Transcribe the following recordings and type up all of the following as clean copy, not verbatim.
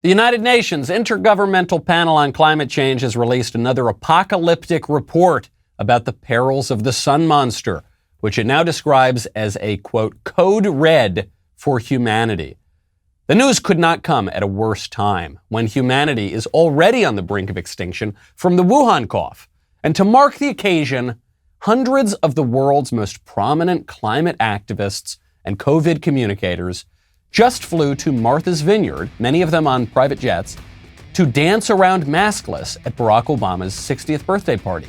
The United Nations Intergovernmental Panel on Climate Change has released another apocalyptic report about the perils of the sun monster, which it now describes as a, quote, code red for humanity. The news could not come at a worse time, when humanity is already on the brink of extinction from the Wuhan cough. And to mark the occasion, hundreds of the world's most prominent climate activists and COVID communicators just flew to Martha's Vineyard, many of them on private jets, to dance around maskless at Barack Obama's 60th birthday party.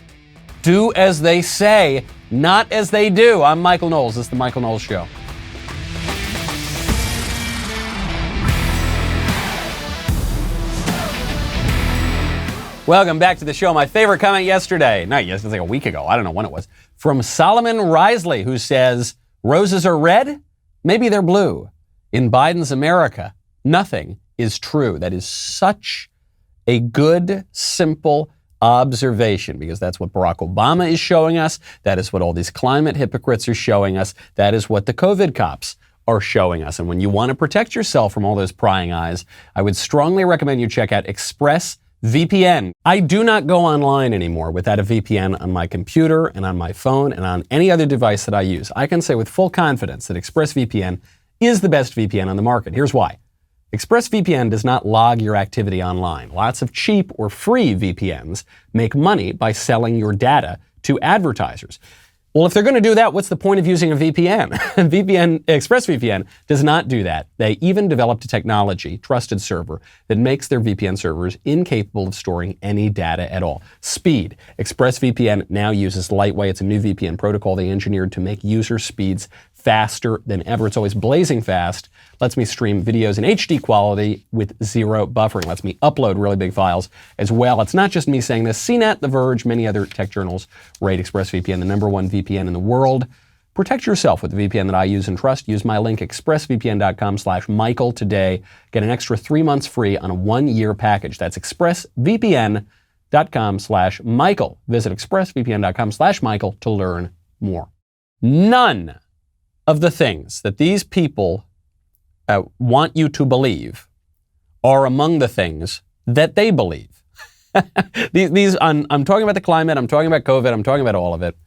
Do as they say, not as they do. I'm Michael Knowles. This is The Michael Knowles Show. Welcome back to the show. My favorite comment yesterday, it's like a week ago, I don't know when it was, from Solomon Risley, who says, roses are red, maybe they're blue. In Biden's America, nothing is true. That is such a good, simple observation, because that's what Barack Obama is showing us. That is what all these climate hypocrites are showing us. That is what the COVID cops are showing us. And when you want to protect yourself from all those prying eyes, I would strongly recommend you check out ExpressVPN. I do not go online anymore without a VPN on my computer and on my phone and on any other device that I use. I can say with full confidence that ExpressVPN is the best VPN on the market. Here's why. ExpressVPN does not log your activity online. Lots of cheap or free VPNs make money by selling your data to advertisers. Well, if they're going to do that, what's the point of using a VPN? ExpressVPN does not do that. They even developed a technology, trusted server, that makes their VPN servers incapable of storing any data at all. Speed. ExpressVPN now uses Lightway. It's a new VPN protocol they engineered to make user speeds faster than ever. It's always blazing fast. Lets me stream videos in HD quality with zero buffering. Lets me upload really big files as well. It's not just me saying this. CNET, The Verge, many other tech journals rate ExpressVPN the #1 VPN in the world. Protect yourself with the VPN that I use and trust. Use my link, expressvpn.com/Michael today. Get an extra 3 months free on a 1-year package. That's expressvpn.com/Michael. Visit expressvpn.com/Michael to learn more. None of the things that these people want you to believe are among the things that they believe. I'm talking about the climate, I'm talking about COVID, I'm talking about all of it.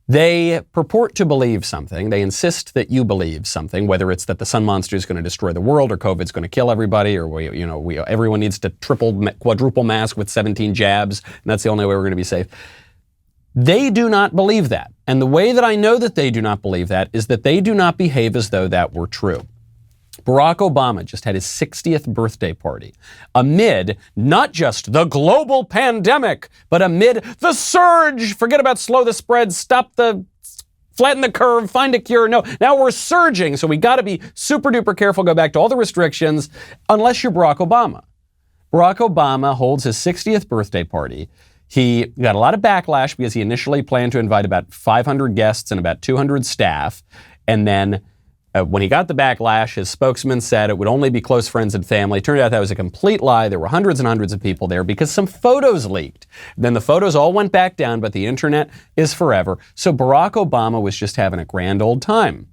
They purport to believe something. They insist that you believe something, whether it's that the sun monster is going to destroy the world, or COVID's going to kill everybody, or everyone needs to quadruple mask with 17 jabs, and that's the only way we're going to be safe. They do not believe that. And the way that I know that they do not believe that is that they do not behave as though that were true. Barack Obama just had his 60th birthday party amid not just the global pandemic, but amid the surge. Forget about slow the spread, flatten the curve, find a cure. No, now we're surging. So we got to be super duper careful, go back to all the restrictions, unless you're Barack Obama. Barack Obama holds his 60th birthday party. He got a lot of backlash because he initially planned to invite about 500 guests and about 200 staff. And then when he got the backlash, his spokesman said it would only be close friends and family. Turned out that was a complete lie. There were hundreds and hundreds of people there because some photos leaked. Then the photos all went back down, but the internet is forever. So Barack Obama was just having a grand old time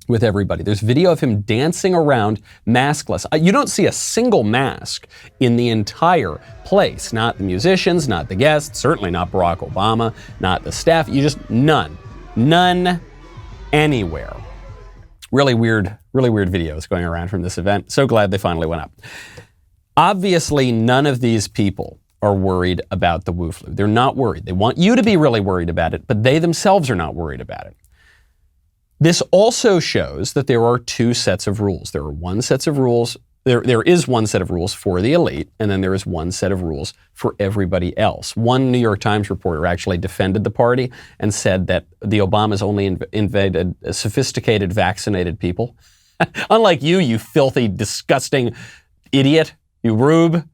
with everybody. There's video of him dancing around maskless. You don't see a single mask in the entire place. Not the musicians, not the guests, certainly not Barack Obama, not the staff. None anywhere. Really weird videos going around from this event. So glad they finally went up. Obviously, none of these people are worried about the Wu flu. They're not worried. They want you to be really worried about it, but they themselves are not worried about it. This also shows that there are two sets of rules. There is one set of rules for the elite, and then there is one set of rules for everybody else. One New York Times reporter actually defended the party and said that the Obamas only invited sophisticated, vaccinated people. Unlike you filthy, disgusting idiot, you rube,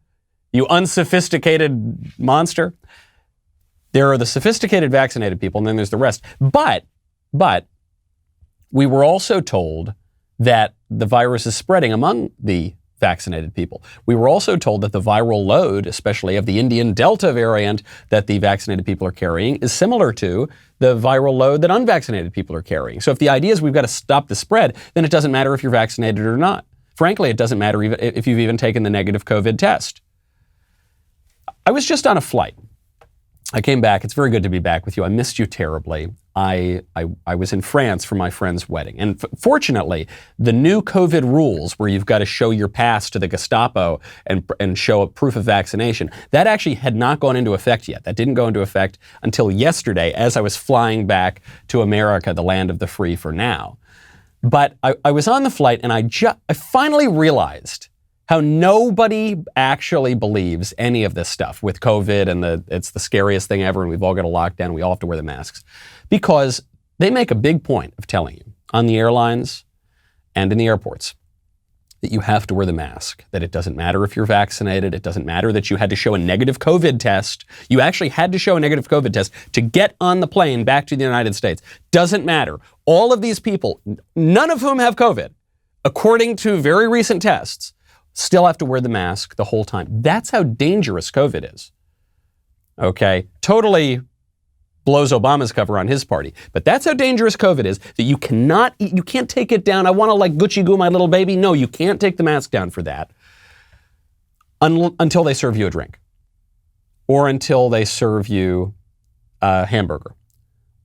you unsophisticated monster. There are the sophisticated, vaccinated people, and then there's the rest. But we were also told that the virus is spreading among the vaccinated people. We were also told that the viral load, especially of the Indian Delta variant that the vaccinated people are carrying, is similar to the viral load that unvaccinated people are carrying. So if the idea is we've got to stop the spread, then it doesn't matter if you're vaccinated or not. Frankly, it doesn't matter even if you've even taken the negative COVID test. I was just on a flight. I came back. It's very good to be back with you. I missed you terribly. I was in France for my friend's wedding. And fortunately, the new COVID rules where you've got to show your pass to the Gestapo and show a proof of vaccination, that actually had not gone into effect yet. That didn't go into effect until yesterday as I was flying back to America, the land of the free for now. But I was on the flight and I finally realized how nobody actually believes any of this stuff with COVID and it's the scariest thing ever and we've all got a lockdown, we all have to wear the masks. Because they make a big point of telling you on the airlines and in the airports that you have to wear the mask, that it doesn't matter if you're vaccinated, it doesn't matter that you had to show a negative COVID test. You actually had to show a negative COVID test to get on the plane back to the United States. Doesn't matter. All of these people, none of whom have COVID, according to very recent tests, still have to wear the mask the whole time. That's how dangerous COVID is. Okay? Totally blows Obama's cover on his party. But that's how dangerous COVID is, that you can't take it down. I want to like Gucci Goo my little baby. No, you can't take the mask down for that until they serve you a drink or until they serve you a hamburger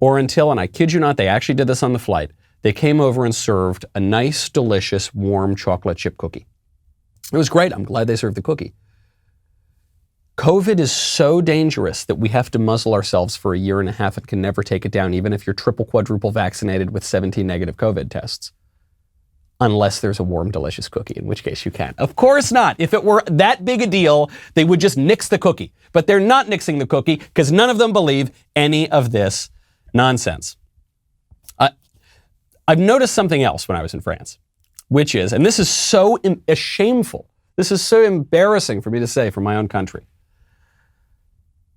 or until, and I kid you not, they actually did this on the flight, they came over and served a nice, delicious, warm chocolate chip cookie. It was great. I'm glad they served the cookie. COVID is so dangerous that we have to muzzle ourselves for a year and a half and can never take it down, even if you're triple, quadruple vaccinated with 17 negative COVID tests. Unless there's a warm, delicious cookie, in which case you can. Of course not. If it were that big a deal, they would just nix the cookie. But they're not nixing the cookie because none of them believe any of this nonsense. I've noticed something else when I was in France, which is, and this is so shameful, this is so embarrassing for me to say from my own country.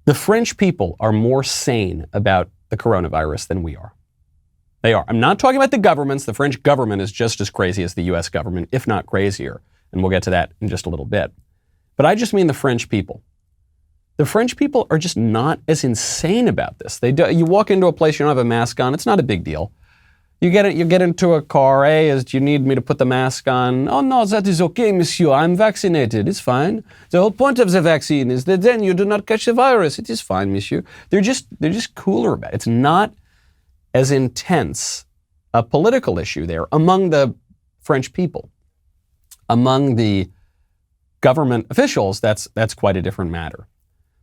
The French people are more sane about the coronavirus than we are. They are. I'm not talking about the governments. The French government is just as crazy as the US government, if not crazier. And we'll get to that in just a little bit. But I just mean the French people. The French people are just not as insane about this. You walk into a place, you don't have a mask on, it's not a big deal. You get into a car, hey, do you need me to put the mask on? Oh no, that is okay, monsieur, I'm vaccinated, it's fine. The whole point of the vaccine is that then you do not catch the virus. It is fine, monsieur. They're just cooler about it. It's not as intense a political issue there among the French people. Among the government officials, that's quite a different matter.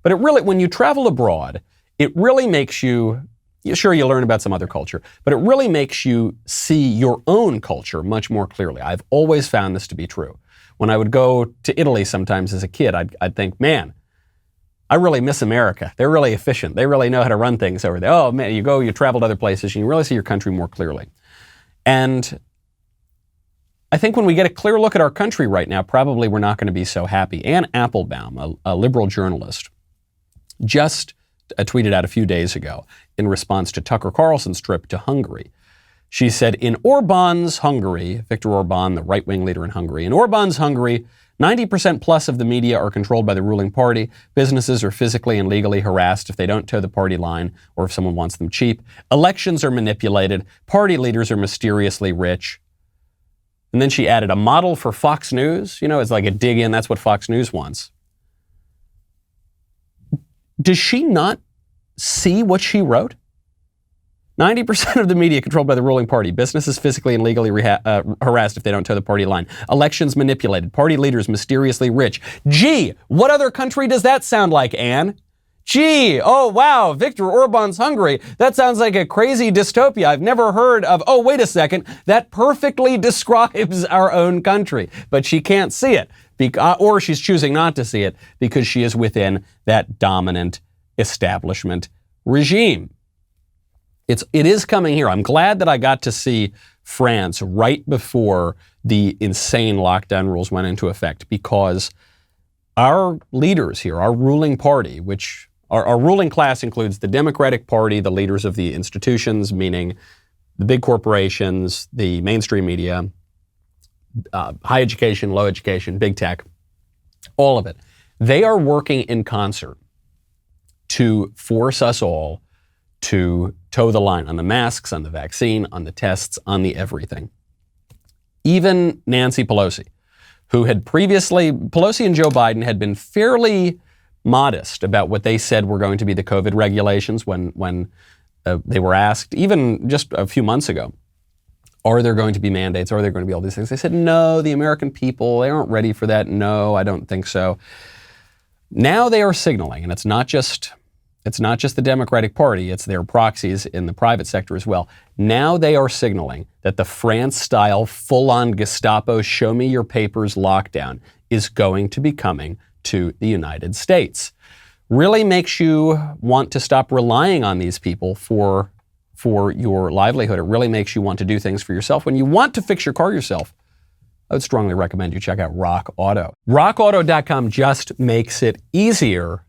But it really, when you travel abroad, it really makes you, sure, you learn about some other culture, but it really makes you see your own culture much more clearly. I've always found this to be true. When I would go to Italy sometimes as a kid, I'd think, man, I really miss America. They're really efficient. They really know how to run things over there. Oh man, you travel to other places and you really see your country more clearly. And I think when we get a clear look at our country right now, probably we're not going to be so happy. Anne Applebaum, a liberal journalist, just tweeted out a few days ago in response to Tucker Carlson's trip to Hungary. She said, in Orban's Hungary, Viktor Orban, the right-wing leader in Hungary, in Orban's Hungary, 90% plus of the media are controlled by the ruling party. Businesses are physically and legally harassed if they don't toe the party line or if someone wants them cheap. Elections are manipulated. Party leaders are mysteriously rich. And then she added a model for Fox News. It's like a dig in. That's what Fox News wants. Does she not see what she wrote? 90% of the media controlled by the ruling party. Businesses physically and legally harassed if they don't toe the party line. Elections manipulated. Party leaders mysteriously rich. Gee, what other country does that sound like, Anne? Gee, oh wow, Viktor Orban's Hungary. That sounds like a crazy dystopia I've never heard of. Oh, wait a second. That perfectly describes our own country. But she can't see it. Or she's choosing not to see it because she is within that dominant establishment regime. It is coming here. I'm glad that I got to see France right before the insane lockdown rules went into effect, because our leaders here, our ruling party, which our ruling class includes the Democratic Party, the leaders of the institutions, meaning the big corporations, the mainstream media, high education, low education, big tech, all of it. They are working in concert to force us all to toe the line on the masks, on the vaccine, on the tests, on the everything. Even Nancy Pelosi, who had previously, Pelosi and Joe Biden had been fairly modest about what they said were going to be the COVID regulations when they were asked, even just a few months ago, are there going to be mandates? Are there going to be all these things? They said, no, the American people, they aren't ready for that. No, I don't think so. Now they are signaling, and it's not just the Democratic Party, it's their proxies in the private sector as well. Now they are signaling that the France-style full-on Gestapo show me your papers lockdown is going to be coming to the United States. Really makes you want to stop relying on these people for your livelihood. It really makes you want to do things for yourself. When you want to fix your car yourself, I would strongly recommend you check out Rock Auto. RockAuto.com just makes it easier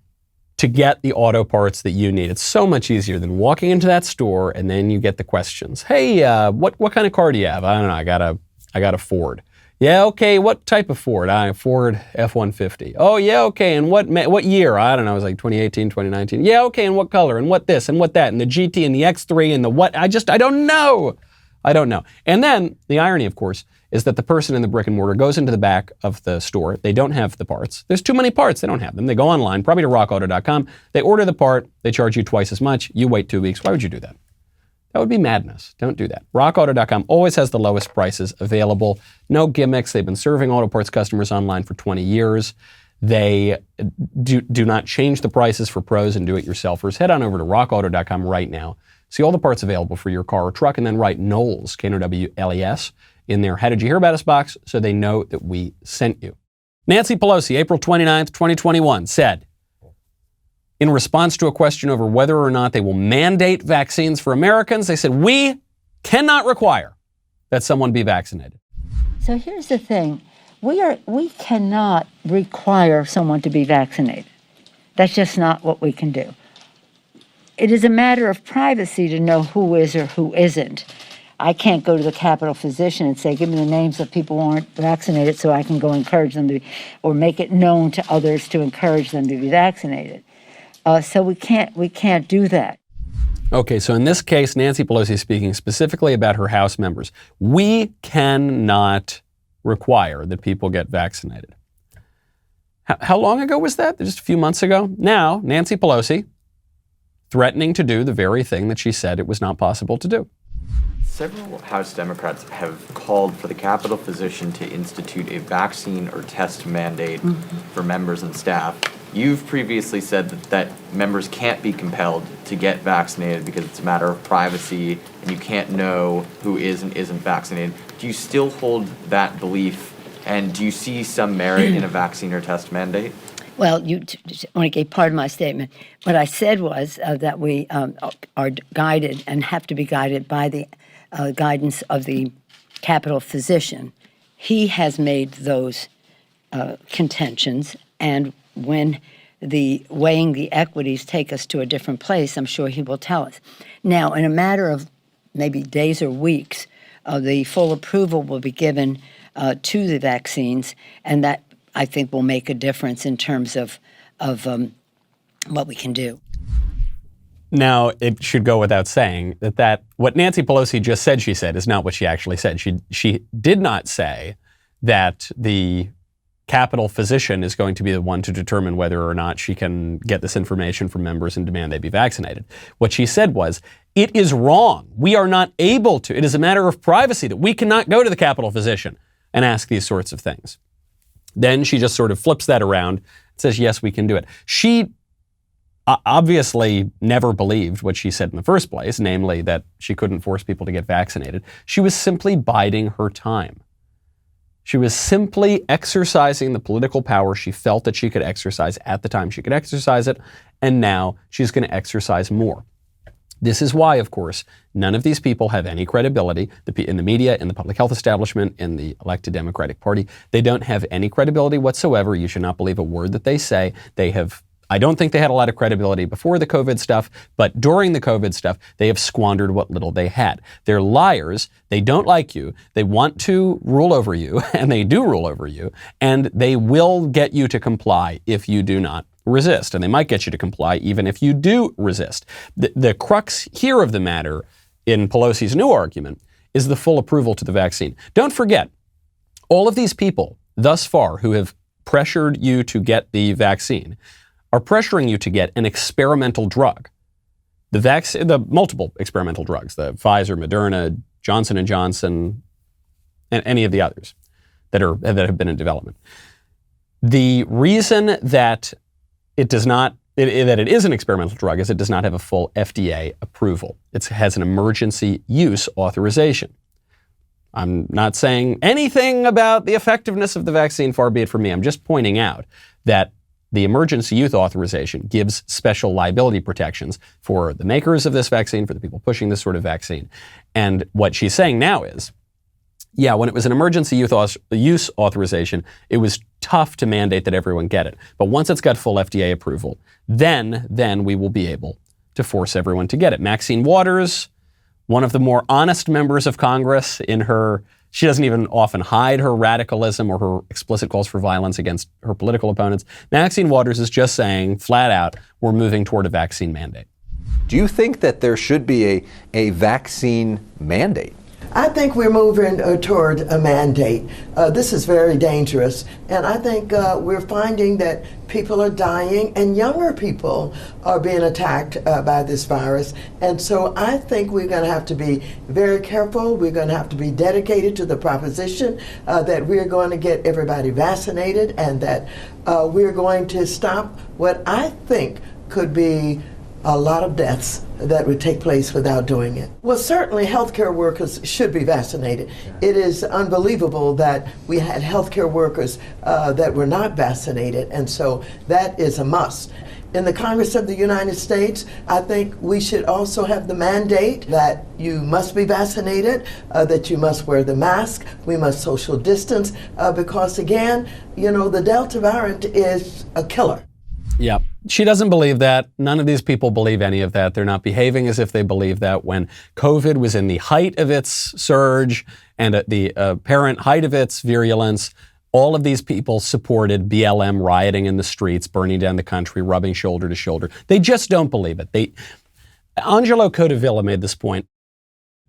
to get the auto parts that you need. It's so much easier than walking into that store and then you get the questions. Hey, what kind of car do you have? I don't know. I got a Ford. Yeah, okay. What type of Ford? Ford F-150. Oh, yeah, okay. And what year? I don't know. It was like 2018, 2019. Yeah, okay. And what color? And what this and what that? And the GT and the X3 and the what? I don't know. I don't know. And then the irony, of course, is that the person in the brick and mortar goes into the back of the store. They don't have the parts. There's too many parts. They don't have them. They go online, probably to rockauto.com. They order the part. They charge you twice as much. You wait 2 weeks. Why would you do that? That would be madness. Don't do that. RockAuto.com always has the lowest prices available. No gimmicks. They've been serving auto parts customers online for 20 years. They do not change the prices for pros and do-it-yourselfers. Head on over to rockauto.com right now. See all the parts available for your car or truck, and then write Knowles, Knowles, in their How Did You Hear About Us box so they know that we sent you. Nancy Pelosi, April 29th, 2021, said, in response to a question over whether or not they will mandate vaccines for Americans, they said, we cannot require that someone be vaccinated. So here's the thing. We cannot require someone to be vaccinated. That's just not what we can do. It is a matter of privacy to know who is or who isn't. I can't go to the Capitol physician and say, give me the names of people who aren't vaccinated so I can go encourage them to be, or make it known to others to encourage them to be vaccinated. So we can't do that. Okay, so in this case, Nancy Pelosi is speaking specifically about her House members. We cannot require that people get vaccinated. How long ago was that? Just a few months ago? Now, Nancy Pelosi threatening to do the very thing that she said it was not possible to do. Several House Democrats have called for the Capitol physician to institute a vaccine or test mandate for members and staff. You've previously said that members can't be compelled to get vaccinated because it's a matter of privacy and you can't know who is and isn't vaccinated. Do you still hold that belief, and do you see some merit in a vaccine or test mandate? Well, you only gave part of my statement. What I said was that we are guided and have to be guided by the guidance of the Capitol physician. He has made those contentions, and when the weighing the equities take us to a different place, I'm sure he will tell us. Now, in a matter of maybe days or weeks, the full approval will be given to the vaccines, and that, I think, will make a difference in terms of what we can do. Now, it should go without saying that what Nancy Pelosi just said she said is not what she actually said. She did not say that the Capitol physician is going to be the one to determine whether or not she can get this information from members and demand they be vaccinated. What she said was, it is wrong. We are not able to. It is a matter of privacy that we cannot go to the Capitol physician and ask these sorts of things. Then she just sort of flips that around and says, yes, we can do it. She obviously never believed what she said in the first place, namely that she couldn't force people to get vaccinated. She was simply biding her time. She was simply exercising the political power she felt that she could exercise at the time she could exercise it, and now she's going to exercise more. This is why, of course, none of these people have any credibility in the media, in the public health establishment, in the elected Democratic Party. They don't have any credibility whatsoever. You should not believe a word that they say. I don't think they had a lot of credibility before the COVID stuff, but during the COVID stuff, they have squandered what little they had. They're liars. They don't like you. They want to rule over you, and they do rule over you, and they will get you to comply if you do not resist. And they might get you to comply even if you do resist. The crux here of the matter in Pelosi's new argument is the full approval to the vaccine. Don't forget, all of these people thus far who have pressured you to get the vaccine are pressuring you to get an experimental drug. The multiple experimental drugs, the Pfizer, Moderna, Johnson & Johnson, and any of the others that have been in development. The reason that it is an experimental drug is it does not have a full FDA approval. It has an emergency use authorization. I'm not saying anything about the effectiveness of the vaccine, far be it from me. I'm just pointing out that the emergency use authorization gives special liability protections for the makers of this vaccine, for the people pushing this sort of vaccine. And what she's saying now is, yeah, when it was an emergency use authorization, it was tough to mandate that everyone get it. But once it's got full FDA approval, then we will be able to force everyone to get it. Maxine Waters, one of the more honest members of Congress, she doesn't even often hide her radicalism or her explicit calls for violence against her political opponents. Maxine Waters is just saying, flat out, we're moving toward a vaccine mandate. Do you think that there should be a vaccine mandate? I think we're moving toward a mandate. This is very dangerous, and I think we're finding that people are dying and younger people are being attacked by this virus. And so I think we're going to have to be very careful. We're going to have to be dedicated to the proposition that we're going to get everybody vaccinated, and that we're going to stop what I think could be a lot of deaths that would take place without doing it. Well, certainly healthcare workers should be vaccinated. It is unbelievable that we had healthcare workers that were not vaccinated, and so that is a must. In the Congress of the United States, I think we should also have the mandate that you must be vaccinated, that you must wear the mask, we must social distance, because again, the Delta variant is a killer. Yeah, she doesn't believe that. None of these people believe any of that. They're not behaving as if they believe that. When COVID was in the height of its surge and at the apparent height of its virulence, all of these people supported BLM rioting in the streets, burning down the country, rubbing shoulder to shoulder. They just don't believe it. Angelo Codevilla made this point.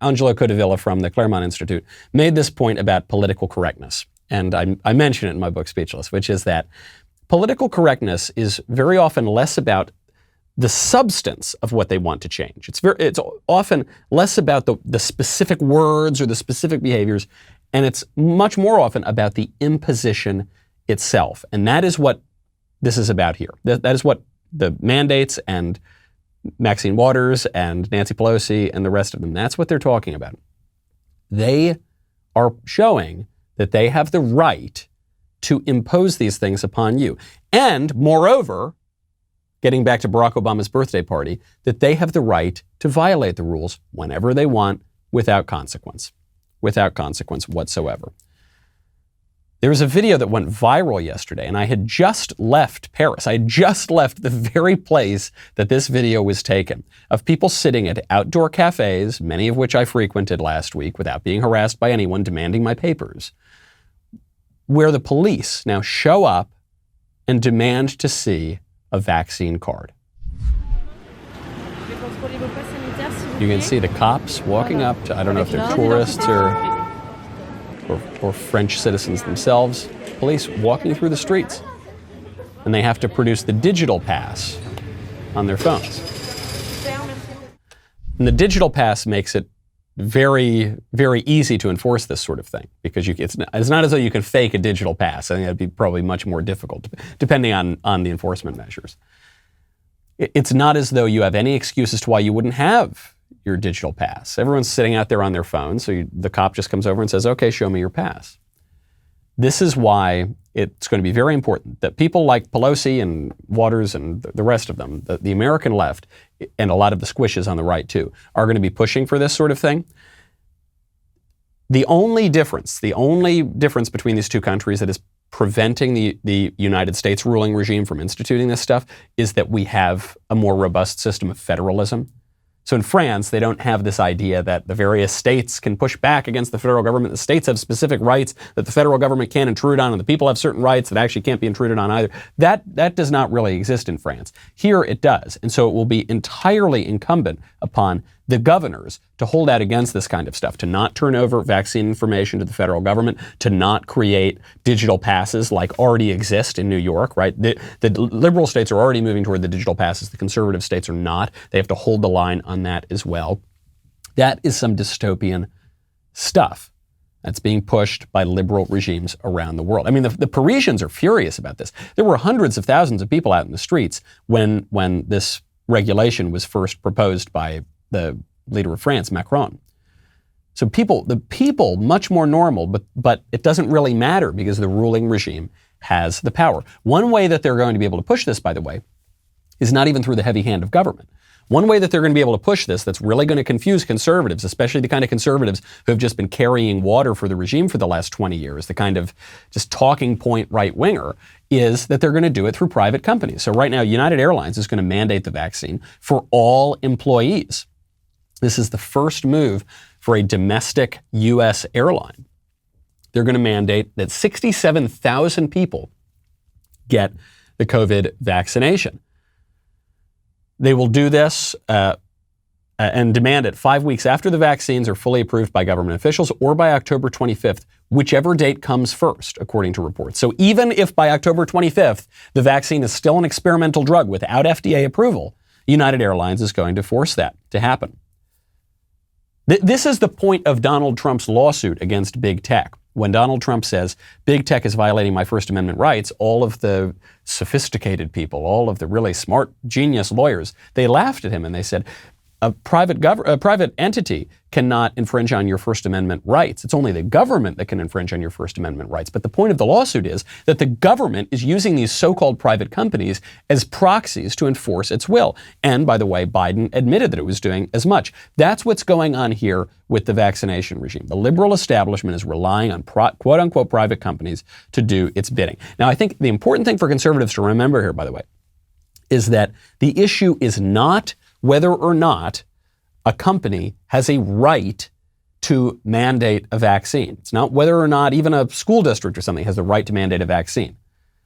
Angelo Codevilla from the Claremont Institute made this point about political correctness. And I mention it in my book, Speechless, which is that political correctness is very often less about the substance of what they want to change. It's often less about the specific words or the specific behaviors, and it's much more often about the imposition itself. And that is what this is about here. That is what the mandates and Maxine Waters and Nancy Pelosi and the rest of them, that's what they're talking about. They are showing that they have the right to impose these things upon you. And moreover, getting back to Barack Obama's birthday party, that they have the right to violate the rules whenever they want without consequence whatsoever. There was a video that went viral yesterday, and I had just left Paris. I had just left the very place that this video was taken, of people sitting at outdoor cafes, many of which I frequented last week without being harassed by anyone demanding my papers, where the police now show up and demand to see a vaccine card. You can see the cops walking up to, I don't know if they're tourists or French citizens themselves, police walking through the streets. And they have to produce the digital pass on their phones. And the digital pass makes it very, very easy to enforce this sort of thing, because it's not as though you can fake a digital pass. I think that'd be probably much more difficult, depending on the enforcement measures. It's not as though you have any excuse as to why you wouldn't have your digital pass. Everyone's sitting out there on their phones, so the cop just comes over and says, okay, show me your pass. This is why it's going to be very important that people like Pelosi and Waters and the rest of them, the American left, and a lot of the squishes on the right too, are going to be pushing for this sort of thing. The only difference between these two countries that is preventing the United States ruling regime from instituting this stuff is that we have a more robust system of federalism. So in France, they don't have this idea that the various states can push back against the federal government. The states have specific rights that the federal government can't intrude on, and the people have certain rights that actually can't be intruded on either. That does not really exist in France. Here it does. And so it will be entirely incumbent upon the governors to hold out against this kind of stuff, to not turn over vaccine information to the federal government, to not create digital passes like already exist in New York, right? The liberal states are already moving toward the digital passes. The conservative states are not. They have to hold the line on that as well. That is some dystopian stuff that's being pushed by liberal regimes around the world. I mean, the Parisians are furious about this. There were hundreds of thousands of people out in the streets when this regulation was first proposed by the leader of France, Macron. So the people, much more normal, but it doesn't really matter because the ruling regime has the power. One way that they're going to be able to push this, by the way, is not even through the heavy hand of government. One way that they're going to be able to push this that's really going to confuse conservatives, especially the kind of conservatives who have just been carrying water for the regime for the last 20 years, the kind of just talking point right-winger, is that they're going to do it through private companies. So right now, United Airlines is going to mandate the vaccine for all employees. This is the first move for a domestic U.S. airline. They're going to mandate that 67,000 people get the COVID vaccination. They will do this and demand it 5 weeks after the vaccines are fully approved by government officials or by October 25th, whichever date comes first, according to reports. So even if by October 25th, the vaccine is still an experimental drug without FDA approval, United Airlines is going to force that to happen. This is the point of Donald Trump's lawsuit against big tech. When Donald Trump says, big tech is violating my First Amendment rights, all of the sophisticated people, all of the really smart, genius lawyers, they laughed at him and they said, a private entity cannot infringe on your First Amendment rights. It's only the government that can infringe on your First Amendment rights. But the point of the lawsuit is that the government is using these so-called private companies as proxies to enforce its will. And by the way, Biden admitted that it was doing as much. That's what's going on here with the vaccination regime. The liberal establishment is relying on quote-unquote private companies to do its bidding. Now, I think the important thing for conservatives to remember here, by the way, is that the issue is not whether or not a company has a right to mandate a vaccine. It's not whether or not even a school district or something has the right to mandate a vaccine.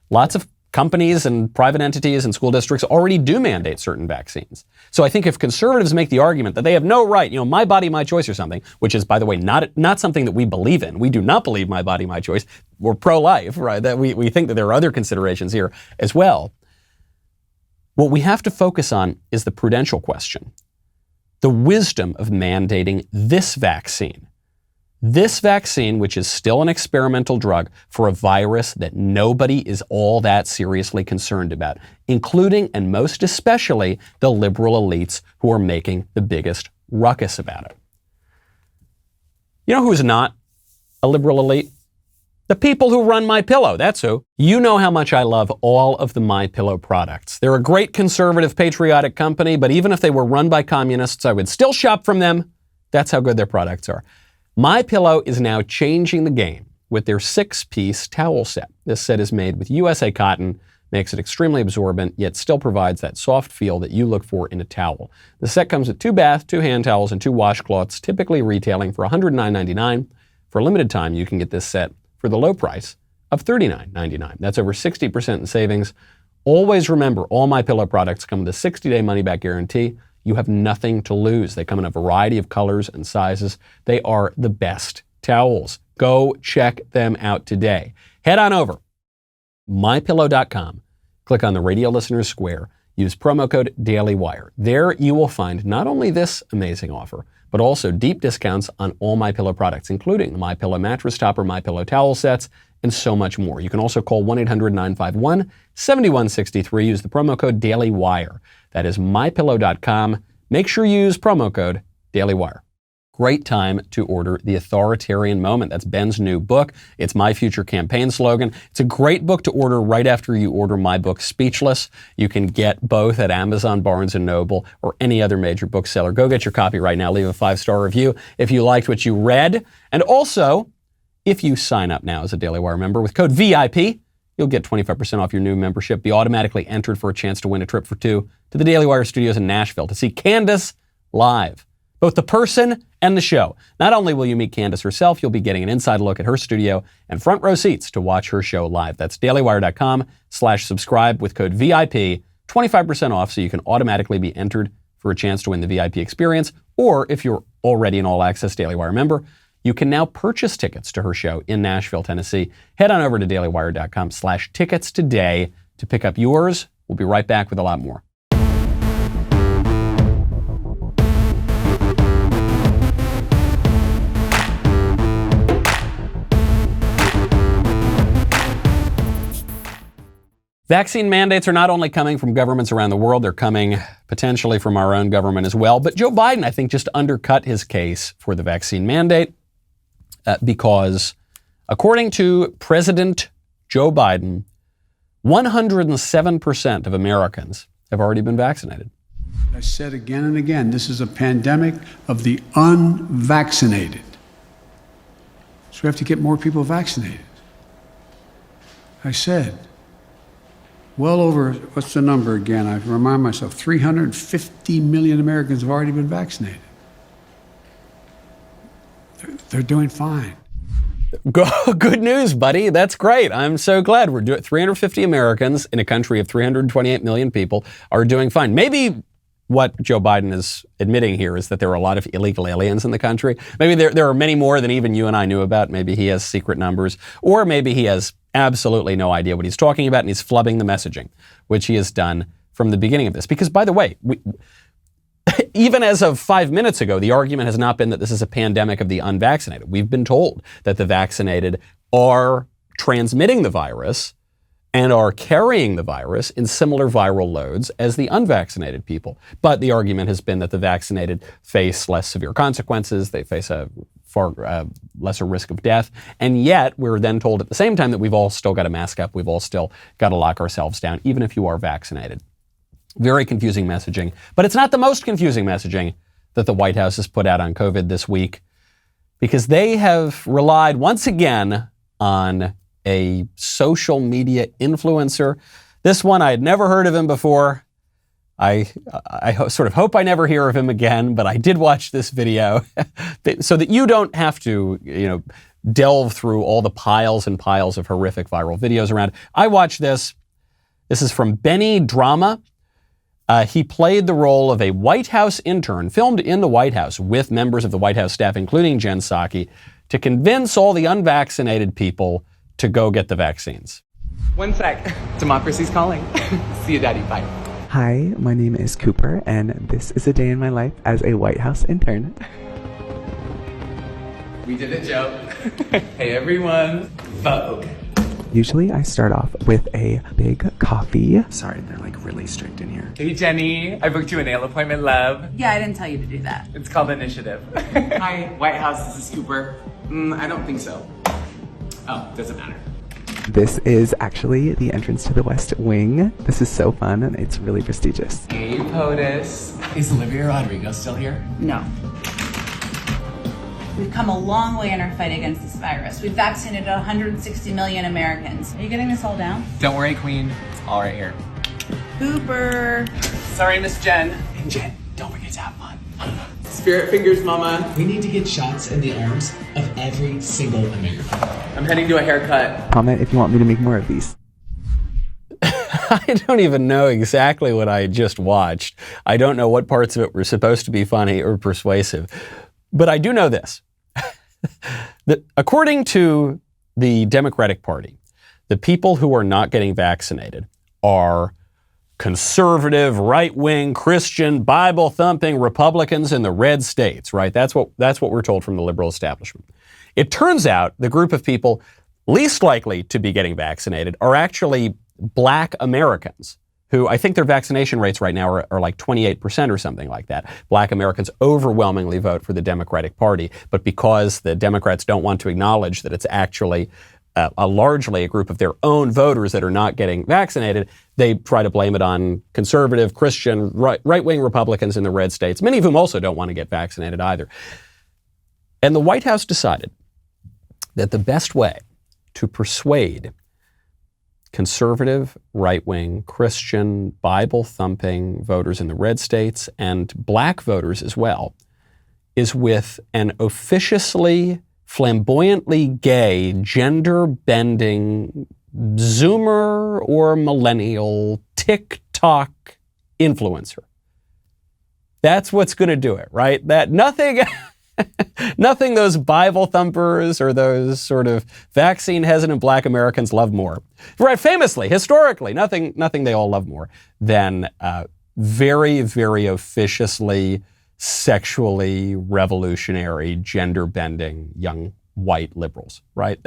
Lots of companies and private entities and school districts already do mandate certain vaccines. So I think if conservatives make the argument that they have no right, my body, my choice or something, which is, by the way, not something that we believe in. We do not believe my body, my choice. We're pro-life, right? That we think that there are other considerations here as well. What we have to focus on is the prudential question, the wisdom of mandating this vaccine, which is still an experimental drug for a virus that nobody is all that seriously concerned about, including and most especially the liberal elites who are making the biggest ruckus about it. You know who's not a liberal elite? The people who run MyPillow, that's who. You know how much I love all of the MyPillow products. They're a great conservative, patriotic company, but even if they were run by communists, I would still shop from them. That's how good their products are. MyPillow is now changing the game with their 6-piece towel set. This set is made with USA cotton, makes it extremely absorbent, yet still provides that soft feel that you look for in a towel. The set comes with 2 bath, 2 hand towels, and 2 washcloths, typically retailing for $109.99. For a limited time, you can get this set for the low price of $39.99. That's over 60% in savings. Always remember, all MyPillow products come with a 60-day money-back guarantee. You have nothing to lose. They come in a variety of colors and sizes. They are the best towels. Go check them out today. Head on over, mypillow.com. Click on the Radio Listeners Square. Use promo code DailyWire. There you will find not only this amazing offer, but also deep discounts on all MyPillow products, including the MyPillow mattress topper, MyPillow towel sets, and so much more. You can also call 1-800-951-7163. Use the promo code DailyWire. That is mypillow.com. Make sure you use promo code DailyWire. Great time to order The Authoritarian Moment. That's Ben's new book. It's my future campaign slogan. It's a great book to order right after you order my book, Speechless. You can get both at Amazon, Barnes & Noble, or any other major bookseller. Go get your copy right now. Leave a 5-star review if you liked what you read. And also, if you sign up now as a Daily Wire member with code VIP, you'll get 25% off your new membership. Be automatically entered for a chance to win a trip for 2 to the Daily Wire studios in Nashville to see Candace live. Both the person and the show. Not only will you meet Candace herself, you'll be getting an inside look at her studio and front row seats to watch her show live. That's dailywire.com/subscribe with code VIP, 25% off so you can automatically be entered for a chance to win the VIP experience. Or if you're already an All Access Daily Wire member, you can now purchase tickets to her show in Nashville, Tennessee. Head on over to dailywire.com/tickets today to pick up yours. We'll be right back with a lot more. Vaccine mandates are not only coming from governments around the world, they're coming potentially from our own government as well. But Joe Biden, I think, just undercut his case for the vaccine mandate because, according to President Joe Biden, 107% of Americans have already been vaccinated. I said again and again, this is a pandemic of the unvaccinated. So we have to get more people vaccinated. I said, well over, what's the number again? I remind myself, 350 million Americans have already been vaccinated. They're doing fine. Good news, buddy. That's great. I'm so glad we're doing 350 Americans in a country of 328 million people are doing fine. Maybe what Joe Biden is admitting here is that there are a lot of illegal aliens in the country. Maybe there are many more than even you and I knew about. Maybe he has secret numbers, or maybe he has absolutely no idea what he's talking about and he's flubbing the messaging, which he has done from the beginning of this. Because, by the way, even as of 5 minutes ago, the argument has not been that this is a pandemic of the unvaccinated. We've been told that the vaccinated are transmitting the virus and are carrying the virus in similar viral loads as the unvaccinated people. But the argument has been that the vaccinated face less severe consequences, they face a far lesser risk of death, and yet we're then told at the same time that we've all still got to mask up, we've all still got to lock ourselves down, even if you are vaccinated. Very confusing messaging, but it's not the most confusing messaging that the White House has put out on COVID this week, because they have relied once again on a social media influencer. This one, I had never heard of him before. I sort of hope I never hear of him again, but I did watch this video so that you don't have to, delve through all the piles and piles of horrific viral videos around. I watched this. This is from Benny Drama. He played the role of a White House intern, filmed in the White House with members of the White House staff, including Jen Psaki, to convince all the unvaccinated people to go get the vaccines. One sec. Democracy's calling. See you, Daddy. Bye. Hi, my name is Cooper, and this is a day in my life as a White House intern. We did a joke. Hey, everyone. Vogue. Usually I start off with a big coffee. Sorry, they're like really strict in here. Hey, Jenny. I booked you a nail appointment, love. Yeah, I didn't tell you to do that. It's called Initiative. Hi, White House. This is Cooper. I don't think so. Oh, doesn't matter. This is actually the entrance to the West Wing. This is so fun and it's really prestigious. Hey, POTUS. Is Olivia Rodrigo still here? No. We've come a long way in our fight against this virus. We've vaccinated 160 million Americans. Are you getting this all down? Don't worry, Queen. It's all right here. Booper. Sorry, Miss Jen. And Jen, don't forget to have fun. Spirit fingers, mama. We need to get shots in the arms of every single American. I'm heading to a haircut. Comment if you want me to make more of these. I don't even know exactly what I just watched. I don't know what parts of it were supposed to be funny or persuasive. But I do know this. That according to the Democratic Party, the people who are not getting vaccinated are conservative, right-wing, Christian, Bible-thumping Republicans in the red states, right? That's what we're told from the liberal establishment. It turns out the group of people least likely to be getting vaccinated are actually Black Americans, who I think their vaccination rates right now are like 28% or something like that. Black Americans overwhelmingly vote for the Democratic Party, but because the Democrats don't want to acknowledge that it's actually largely a group of their own voters that are not getting vaccinated, they try to blame it on conservative, Christian, right-wing Republicans in the red states, many of whom also don't want to get vaccinated either. And the White House decided that the best way to persuade conservative, right-wing, Christian, Bible-thumping voters in the red states and Black voters as well is with an officiously, flamboyantly gay, gender-bending Zoomer or millennial TikTok influencer. That's what's going to do it, right? That nothing, nothing those Bible thumpers or those sort of vaccine hesitant black Americans love more. Right? Famously, historically, nothing they all love more than very, very officiously, sexually revolutionary, gender-bending young white liberals, right?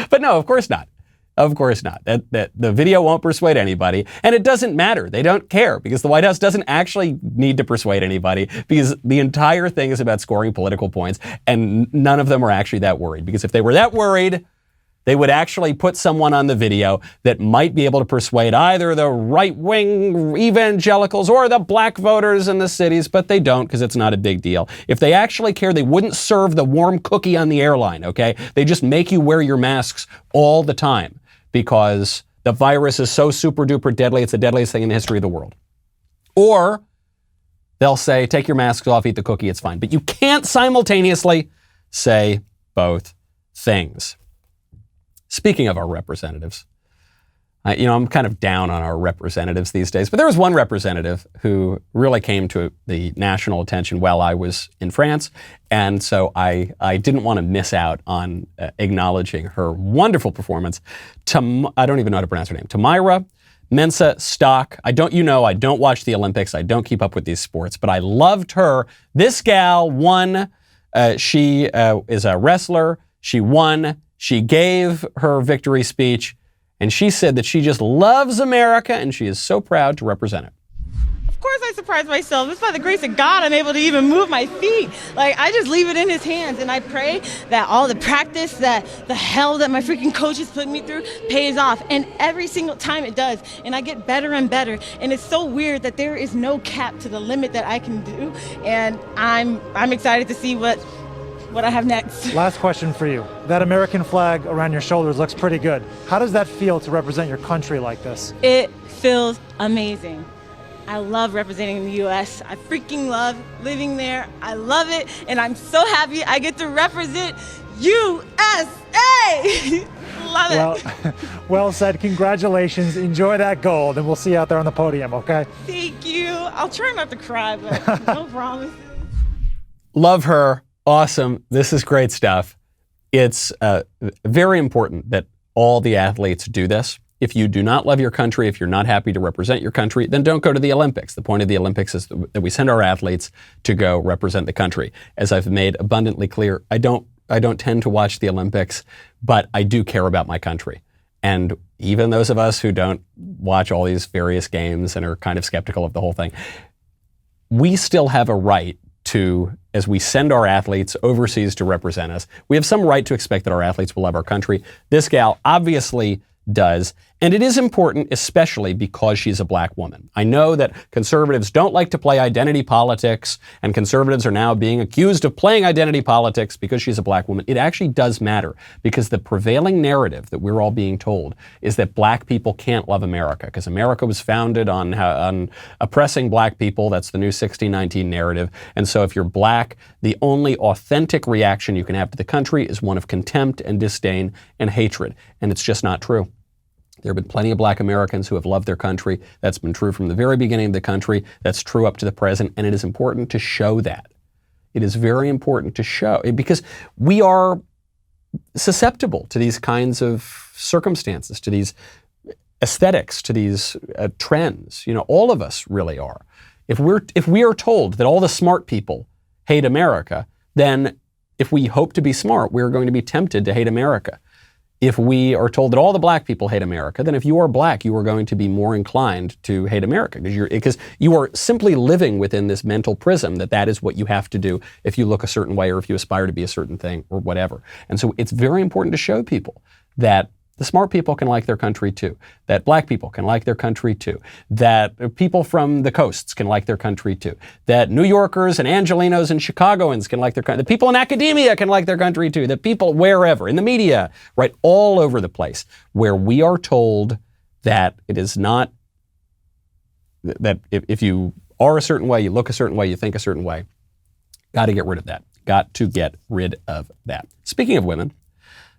But no, of course not. Of course not. That the video won't persuade anybody, and it doesn't matter. They don't care because the White House doesn't actually need to persuade anybody because the entire thing is about scoring political points, and none of them are actually that worried. Because if they were that worried, they would actually put someone on the video that might be able to persuade either the right-wing evangelicals or the black voters in the cities, but they don't because it's not a big deal. If they actually care, they wouldn't serve the warm cookie on the airline, okay? They just make you wear your masks all the time because the virus is so super-duper deadly, it's the deadliest thing in the history of the world. Or they'll say, take your masks off, eat the cookie, it's fine. But you can't simultaneously say both things. Speaking of our representatives, I'm kind of down on our representatives these days, but there was one representative who really came to the national attention while I was in France, and so I didn't want to miss out on acknowledging her wonderful performance. I don't even know how to pronounce her name. Tamara Mensah Stock. I don't watch the Olympics. I don't keep up with these sports, but I loved her. This gal won. She is a wrestler. She won. She gave her victory speech, and she said that she just loves America, and she is so proud to represent it. Of course I surprise myself. It's by the grace of God I'm able to even move my feet. Like, I just leave it in his hands, and I pray that all the practice, that the hell that my freaking coaches put me through pays off. And every single time it does, and I get better and better. And it's so weird that there is no cap to the limit that I can do, and I'm excited to see what I have next. Last question for you. That American flag around your shoulders looks pretty good. How does that feel to represent your country like this? It feels amazing. I love representing the U.S. I freaking love living there. I love it, and I'm so happy I get to represent USA. Love it. Well said. Congratulations. Enjoy that gold, and we'll see you out there on the podium, okay? Thank you. I'll try not to cry, but no promises. Love her. Awesome. This is great stuff. It's very important that all the athletes do this. If you do not love your country, if you're not happy to represent your country, then don't go to the Olympics. The point of the Olympics is that we send our athletes to go represent the country. As I've made abundantly clear, I don't tend to watch the Olympics, but I do care about my country. And even those of us who don't watch all these various games and are kind of skeptical of the whole thing, we still have a right to, as we send our athletes overseas to represent us, we have some right to expect that our athletes will love our country. This gal obviously does. And it is important, especially because she's a black woman. I know that conservatives don't like to play identity politics, and conservatives are now being accused of playing identity politics because she's a black woman. It actually does matter, because the prevailing narrative that we're all being told is that black people can't love America, because America was founded on oppressing black people. That's the new 1619 narrative. And so if you're black, the only authentic reaction you can have to the country is one of contempt and disdain and hatred. And it's just not true. There have been plenty of black Americans who have loved their country. That's been true from the very beginning of the country. That's true up to the present. And it is important to show that. It is very important to show, because we are susceptible to these kinds of circumstances, to these aesthetics, to these trends. All of us really are. If we are told that all the smart people hate America, then if we hope to be smart, we're going to be tempted to hate America. If we are told that all the black people hate America, then if you are black, you are going to be more inclined to hate America, because you are simply living within this mental prism that is what you have to do if you look a certain way or if you aspire to be a certain thing or whatever. And so it's very important to show people that the smart people can like their country too, that black people can like their country too, that people from the coasts can like their country too, that New Yorkers and Angelenos and Chicagoans can like their country, that people in academia can like their country too, that people wherever, in the media, right, all over the place, where we are told that it is not, that if you are a certain way, you look a certain way, you think a certain way, got to get rid of that. Got to get rid of that. Speaking of women,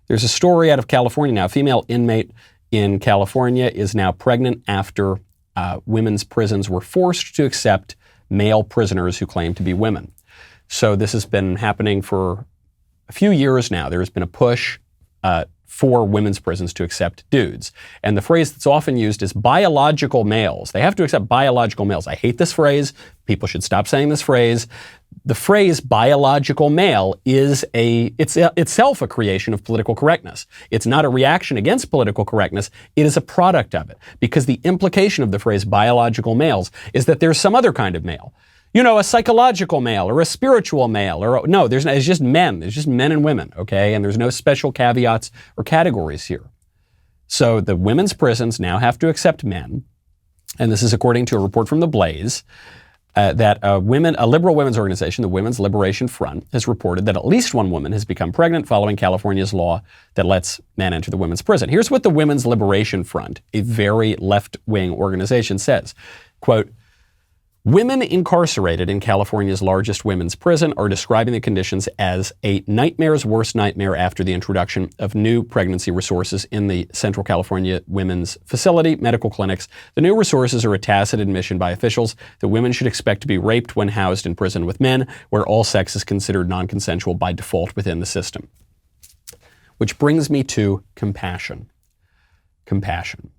there's a story out of California now. A female inmate in California is now pregnant after women's prisons were forced to accept male prisoners who claimed to be women. So this has been happening for a few years now. There has been a push for women's prisons to accept dudes. And the phrase that's often used is biological males. They have to accept biological males. I hate this phrase. People should stop saying this phrase. The phrase biological male is it's itself a creation of political correctness. It's not a reaction against political correctness. It is a product of it. Because the implication of the phrase biological males is that there's some other kind of male. You know, a psychological male or a spiritual male, or no, it's just men. There's just men and women, okay? And there's no special caveats or categories here. So the women's prisons now have to accept men. And this is according to a report from The Blaze, that a liberal women's organization, the Women's Liberation Front, has reported that at least one woman has become pregnant following California's law that lets men enter the women's prison. Here's what the Women's Liberation Front, a very left-wing organization, says. Quote, women incarcerated in California's largest women's prison are describing the conditions as a nightmare's worst nightmare after the introduction of new pregnancy resources in the Central California Women's Facility medical clinics. The new resources are a tacit admission by officials that women should expect to be raped when housed in prison with men, where all sex is considered non-consensual by default within the system. Which brings me to compassion. Compassion.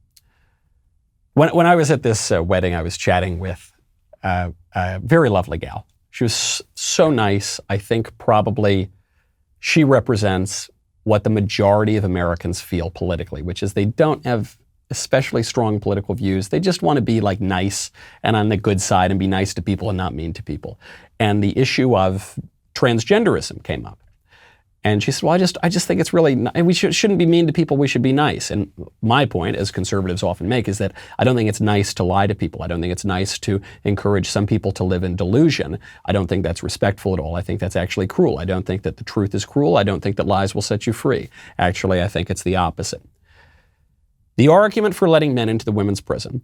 When I was at this wedding, I was chatting with a very lovely gal. She was so nice. I think probably she represents what the majority of Americans feel politically, which is they don't have especially strong political views. They just want to be like nice and on the good side and be nice to people and not mean to people. And the issue of transgenderism came up. And she said, well, I just think it's really, we shouldn't be mean to people, we should be nice. And my point, as conservatives often make, is that I don't think it's nice to lie to people. I don't think it's nice to encourage some people to live in delusion. I don't think that's respectful at all. I think that's actually cruel. I don't think that the truth is cruel. I don't think that lies will set you free. Actually, I think it's the opposite. The argument for letting men into the women's prison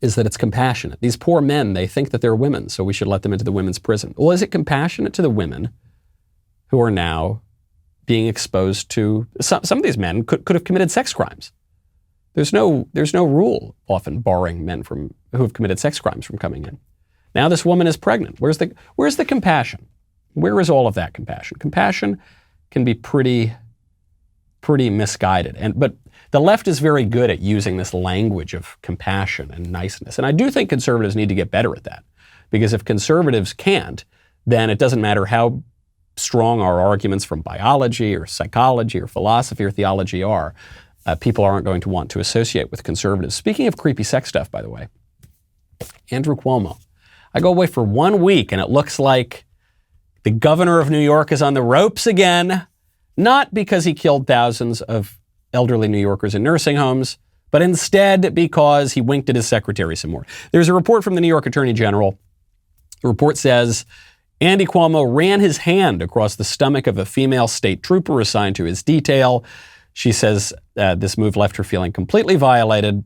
is that it's compassionate. These poor men, they think that they're women, so we should let them into the women's prison. Well, is it compassionate to the women who are now being exposed to, some of these men could have committed sex crimes. There's no rule often barring men who have committed sex crimes from coming in. Now this woman is pregnant. Where's the compassion? Where is all of that compassion? Compassion can be pretty misguided. But the left is very good at using this language of compassion and niceness. And I do think conservatives need to get better at that. Because if conservatives can't, then it doesn't matter how strong our arguments from biology or psychology or philosophy or theology are, people aren't going to want to associate with conservatives. Speaking of creepy sex stuff, by the way, Andrew Cuomo. I go away for 1 week and it looks like the governor of New York is on the ropes again, not because he killed thousands of elderly New Yorkers in nursing homes, but instead because he winked at his secretary some more. There's a report from the New York Attorney General. The report says, Andy Cuomo ran his hand across the stomach of a female state trooper assigned to his detail. She says this move left her feeling completely violated.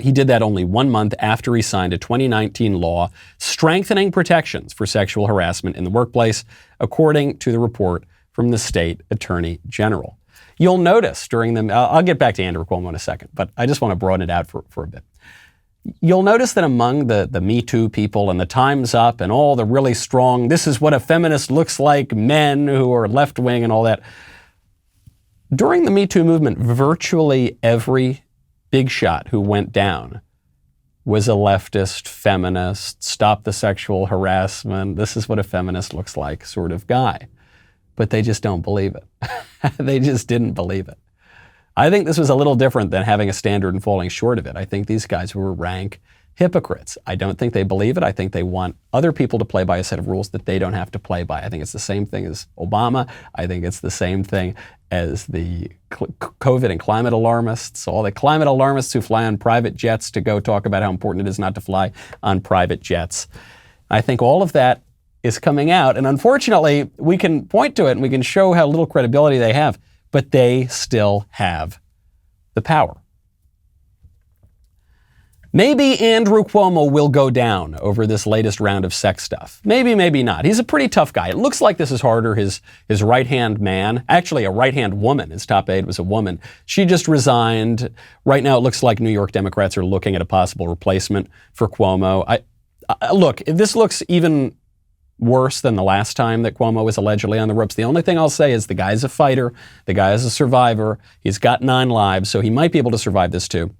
He did that only 1 month after he signed a 2019 law strengthening protections for sexual harassment in the workplace, according to the report from the state attorney general. You'll notice during the, I'll get back to Andrew Cuomo in a second, but I just want to broaden it out for a bit. You'll notice that among the Me Too people and the Time's Up and all the really strong, this is what a feminist looks like, men who are left-wing and all that, during the Me Too movement, virtually every big shot who went down was a leftist, feminist, stop the sexual harassment, this is what a feminist looks like sort of guy. But they just don't believe it. They just didn't believe it. I think this was a little different than having a standard and falling short of it. I think these guys were rank hypocrites. I don't think they believe it. I think they want other people to play by a set of rules that they don't have to play by. I think it's the same thing as Obama. I think it's the same thing as the COVID and climate alarmists, all the climate alarmists who fly on private jets to go talk about how important it is not to fly on private jets. I think all of that is coming out. And unfortunately, we can point to it and we can show how little credibility they have. But they still have the power. Maybe Andrew Cuomo will go down over this latest round of sex stuff. Maybe, maybe not. He's a pretty tough guy. It looks like this is harder. His right-hand man, actually a right-hand woman, his top aide was a woman. She just resigned. Right now it looks like New York Democrats are looking at a possible replacement for Cuomo. Look, this looks even worse than the last time that Cuomo was allegedly on the ropes. The only thing I'll say is the guy's a fighter. The guy is a survivor. He's got 9 lives, so he might be able to survive this too.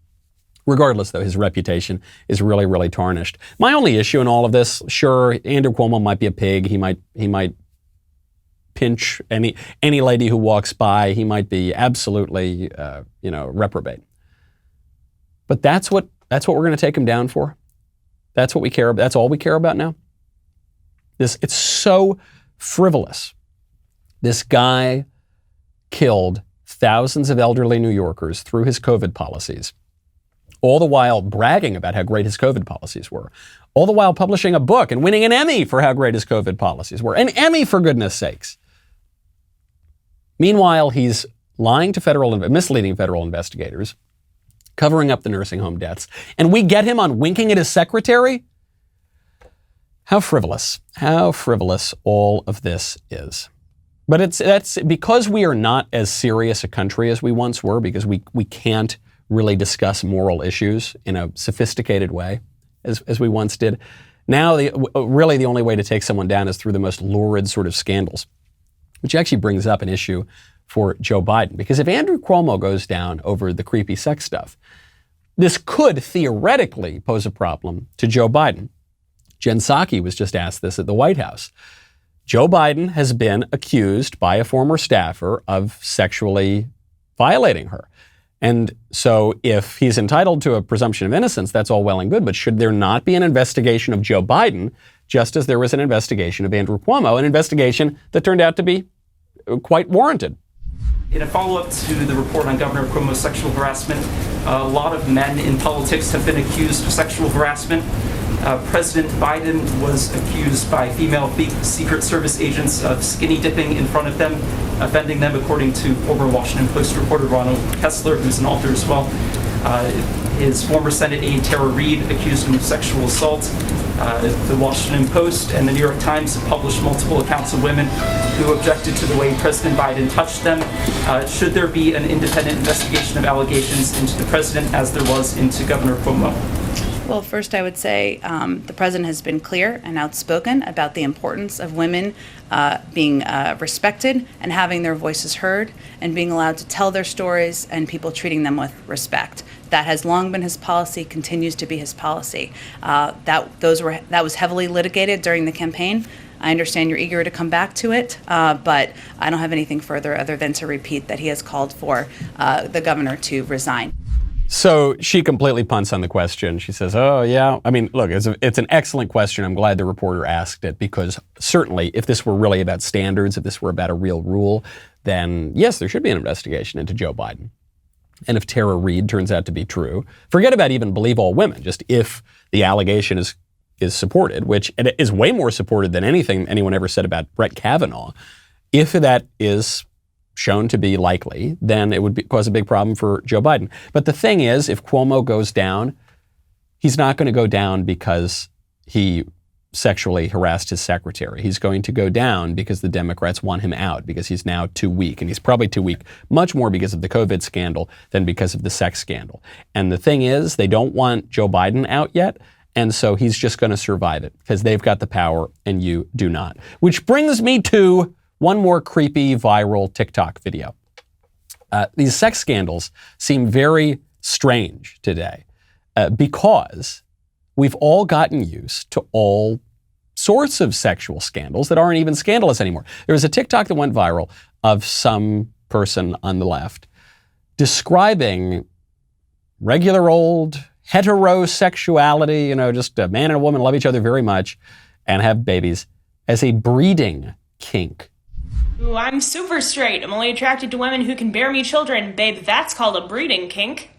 Regardless, though, his reputation is really, really tarnished. My only issue in all of this, sure, Andrew Cuomo might be a pig. He might pinch any lady who walks by. He might be absolutely, reprobate. But that's what we're going to take him down for. That's what we care about. That's all we care about now. It's so frivolous. This guy killed thousands of elderly New Yorkers through his COVID policies, all the while bragging about how great his COVID policies were, all the while publishing a book and winning an Emmy for how great his COVID policies were. An Emmy, for goodness sakes. Meanwhile, he's lying to misleading federal investigators, covering up the nursing home deaths, and we get him on winking at his secretary? How frivolous all of this is. But that's because we are not as serious a country as we once were, because we can't really discuss moral issues in a sophisticated way as we once did. Now, really the only way to take someone down is through the most lurid sort of scandals, which actually brings up an issue for Joe Biden. Because if Andrew Cuomo goes down over the creepy sex stuff, this could theoretically pose a problem to Joe Biden. Jen Psaki was just asked this at the White House. Joe Biden has been accused by a former staffer of sexually violating her. And so if he's entitled to a presumption of innocence, that's all well and good. But should there not be an investigation of Joe Biden, just as there was an investigation of Andrew Cuomo, an investigation that turned out to be quite warranted? In a follow-up to the report on Governor Cuomo's sexual harassment, a lot of men in politics have been accused of sexual harassment. President Biden was accused by female Secret Service agents of skinny dipping in front of them, offending them, according to former Washington Post reporter Ronald Kessler, who's an author as well. His former Senate aide Tara Reade accused him of sexual assault. The Washington Post and the New York Times have published multiple accounts of women who objected to the way President Biden touched them. Should there be an independent investigation of allegations into the president as there was into Governor Cuomo? Well, first I would say the president has been clear and outspoken about the importance of women being respected and having their voices heard and being allowed to tell their stories and people treating them with respect. That has long been his policy, continues to be his policy. That was heavily litigated during the campaign. I understand you're eager to come back to it, but I don't have anything further other than to repeat that he has called for the governor to resign. So she completely punts on the question. She says, oh, yeah. I mean, look, it's an excellent question. I'm glad the reporter asked it, because certainly if this were really about standards, if this were about a real rule, then yes, there should be an investigation into Joe Biden. And if Tara Reade turns out to be true, forget about even believe all women, just if the allegation is supported, which it is way more supported than anything anyone ever said about Brett Kavanaugh, if that is shown to be likely, then it would cause a big problem for Joe Biden. But the thing is, if Cuomo goes down, he's not going to go down because he sexually harassed his secretary. He's going to go down because the Democrats want him out, because he's now too weak. And he's probably too weak much more because of the COVID scandal than because of the sex scandal. And the thing is, they don't want Joe Biden out yet. And so he's just going to survive it because they've got the power and you do not. Which brings me to one more creepy viral TikTok video. These sex scandals seem very strange today because we've all gotten used to all sorts of sexual scandals that aren't even scandalous anymore. There was a TikTok that went viral of some person on the left describing regular old heterosexuality, just a man and a woman love each other very much and have babies, as a breeding kink. Ooh, I'm super straight. I'm only attracted to women who can bear me children. Babe, that's called a breeding kink.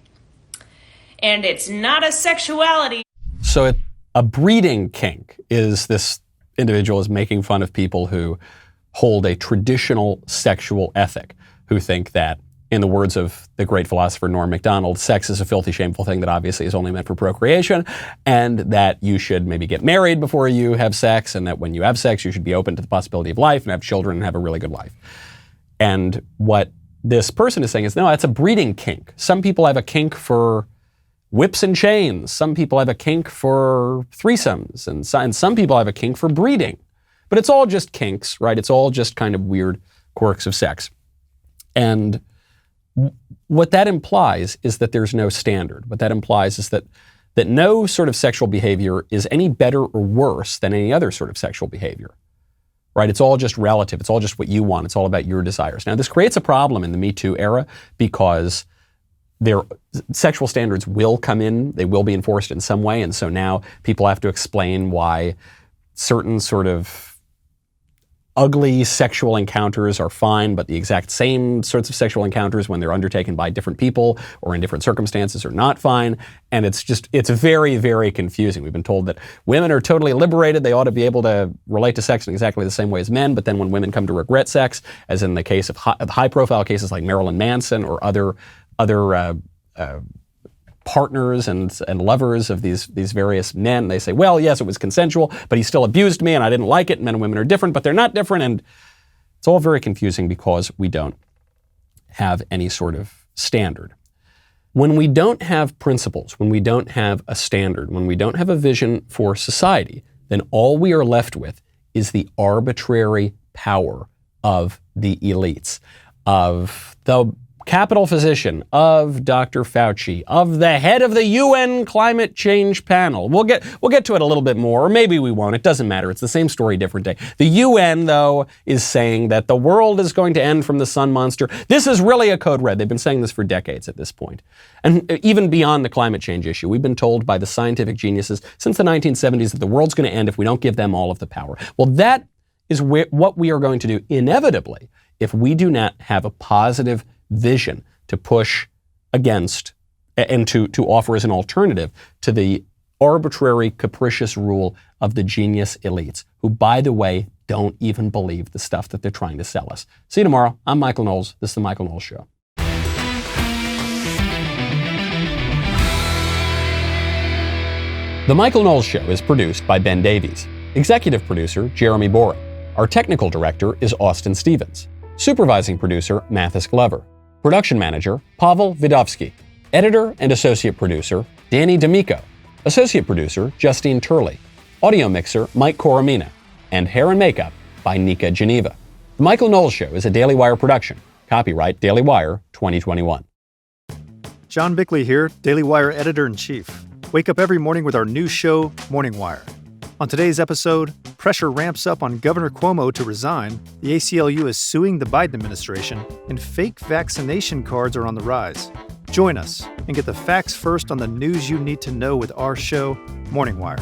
And it's not a sexuality. So a breeding kink is this individual is making fun of people who hold a traditional sexual ethic, who think that In the words of the great philosopher Norm Macdonald, sex is a filthy, shameful thing that obviously is only meant for procreation, and that you should maybe get married before you have sex, and that when you have sex, you should be open to the possibility of life and have children and have a really good life. And what this person is saying is, no, that's a breeding kink. Some people have a kink for whips and chains. Some people have a kink for threesomes, and some people have a kink for breeding. But it's all just kinks, right? It's all just kind of weird quirks of sex. And what that implies is that there's no standard. What that implies is that no sort of sexual behavior is any better or worse than any other sort of sexual behavior, right? It's all just relative. It's all just what you want. It's all about your desires. Now, this creates a problem in the Me Too era because sexual standards will come in. They will be enforced in some way. And so now people have to explain why certain sort of ugly sexual encounters are fine, but the exact same sorts of sexual encounters when they're undertaken by different people or in different circumstances are not fine. And it's very, very confusing. We've been told that women are totally liberated. They ought to be able to relate to sex in exactly the same way as men. But then when women come to regret sex, as in the case of high-profile cases like Marilyn Manson or other partners and lovers of these various men, they say, well, yes, it was consensual, but he still abused me and I didn't like it. Men and women are different, but they're not different. And it's all very confusing because we don't have any sort of standard. When we don't have principles, when we don't have a standard, when we don't have a vision for society, then all we are left with is the arbitrary power of the elites, of the capital physician, of Dr. Fauci, of the head of the UN climate change panel. We'll get to it a little bit more, or maybe we won't. It doesn't matter. It's the same story, different day. The UN, though, is saying that the world is going to end from the sun monster. This is really a code red. They've been saying this for decades at this point. And even beyond the climate change issue, we've been told by the scientific geniuses since the 1970s that the world's going to end if we don't give them all of the power. Well, that is what we are going to do inevitably if we do not have a positive vision to push against and to offer as an alternative to the arbitrary, capricious rule of the genius elites, who, by the way, don't even believe the stuff that they're trying to sell us. See you tomorrow. I'm Michael Knowles. This is The Michael Knowles Show. The Michael Knowles Show is produced by Ben Davies. Executive producer, Jeremy Boring. Our technical director is Austin Stevens. Supervising producer, Mathis Glover. Production manager, Pavel Vidovsky. Editor and associate producer, Danny D'Amico. Associate producer, Justine Turley. Audio mixer, Mike Coromina. And hair and makeup by Nika Geneva. The Michael Knowles Show is a Daily Wire production. Copyright Daily Wire 2021. John Bickley here, Daily Wire editor-in-chief. Wake up every morning with our new show, Morning Wire. On today's episode, pressure ramps up on Governor Cuomo to resign, the ACLU is suing the Biden administration, and fake vaccination cards are on the rise. Join us and get the facts first on the news you need to know with our show, Morning Wire.